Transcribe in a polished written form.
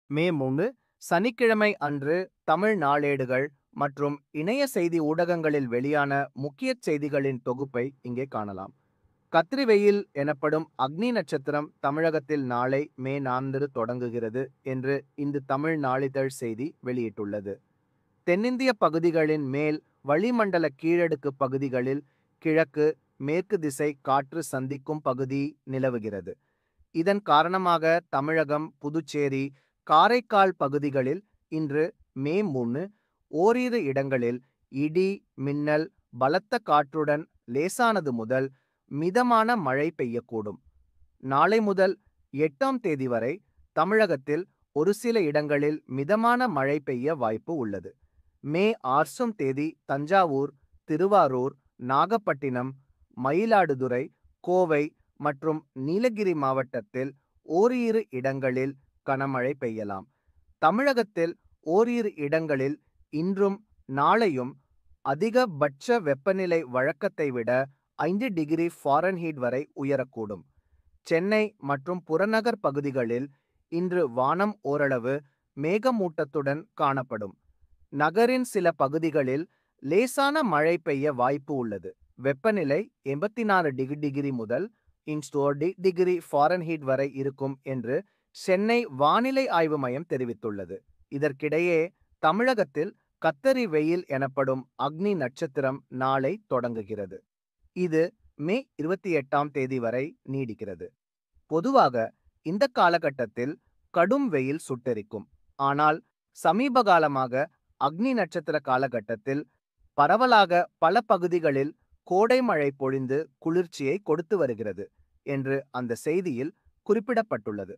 மே 3 சனிக்கிழமை அன்று தமிழ் நாளேடுகள் மற்றும் இணைய செய்தி ஊடகங்களில் வெளியான முக்கிய செய்திகளின் தொகுப்பை இங்கே காணலாம். கத்திரி வெயில் எனப்படும் அக்னி நட்சத்திரம் தமிழகத்தில் நாளை மே 4 தொடங்குகிறது என்று இந்து தமிழ் நாளிதழ் செய்தி வெளியிட்டுள்ளது. தென்னிந்திய பகுதிகளின் மேல் வளிமண்டல கீழடுக்கு பகுதிகளில் கிழக்கு மேற்கு திசை காற்று சந்திக்கும் பகுதி நிலவுகிறது. இதன் காரணமாக தமிழகம், புதுச்சேரி, காரைக்கால் பகுதிகளில் இன்று மே 3 ஓரிரு இடங்களில் இடி, மின்னல், பலத்த காற்றுடன் லேசானது முதல் மிதமான மழை பெய்யக்கூடும். நாளை முதல் 8ஆம் தேதி வரை தமிழகத்தில் ஒரு சில இடங்களில் மிதமான மழை பெய்ய வாய்ப்பு உள்ளது. மே 6ஆம் தேதி தஞ்சாவூர், திருவாரூர், நாகப்பட்டினம், மயிலாடுதுறை, கோவை மற்றும் நீலகிரி மாவட்டத்தில் ஓரிரு இடங்களில் கனமழை பெய்யலாம். தமிழகத்தில் ஓரிரு இடங்களில் இன்றும் நாளையும் அதிகபட்ச வெப்பநிலை வழக்கத்தை விட 5 டிகிரி ஃபாரன்ஹீட் வரை உயரக்கூடும். சென்னை மற்றும் புறநகர் பகுதிகளில் இன்று வானம் ஓரளவு மேகமூட்டத்துடன் காணப்படும். நகரின் சில பகுதிகளில் லேசான மழை பெய்ய வாய்ப்பு உள்ளது. வெப்பநிலை 84 டிகிரி முதல் -1 ஃபாரன்ஹீட் வரை இருக்கும் என்று சென்னை வானிலை ஆய்வு மையம் தெரிவித்துள்ளது. இதற்கிடையே தமிழகத்தில் கத்தரி வெயில் எனப்படும் அக்னி நட்சத்திரம் நாளை தொடங்குகிறது. இது மே 28ஆம் தேதி வரை நீடிக்கிறது. பொதுவாக இந்த காலகட்டத்தில் கடும் வெயில் சுட்டெரிக்கும். ஆனால் சமீப காலமாக அக்னி நட்சத்திர காலகட்டத்தில் பரவலாக பல பகுதிகளில் கோடை மழை பொழிந்து குளிர்ச்சியை கொடுத்து வருகிறது என்று அந்த செய்தியில் குறிப்பிடப்பட்டுள்ளது.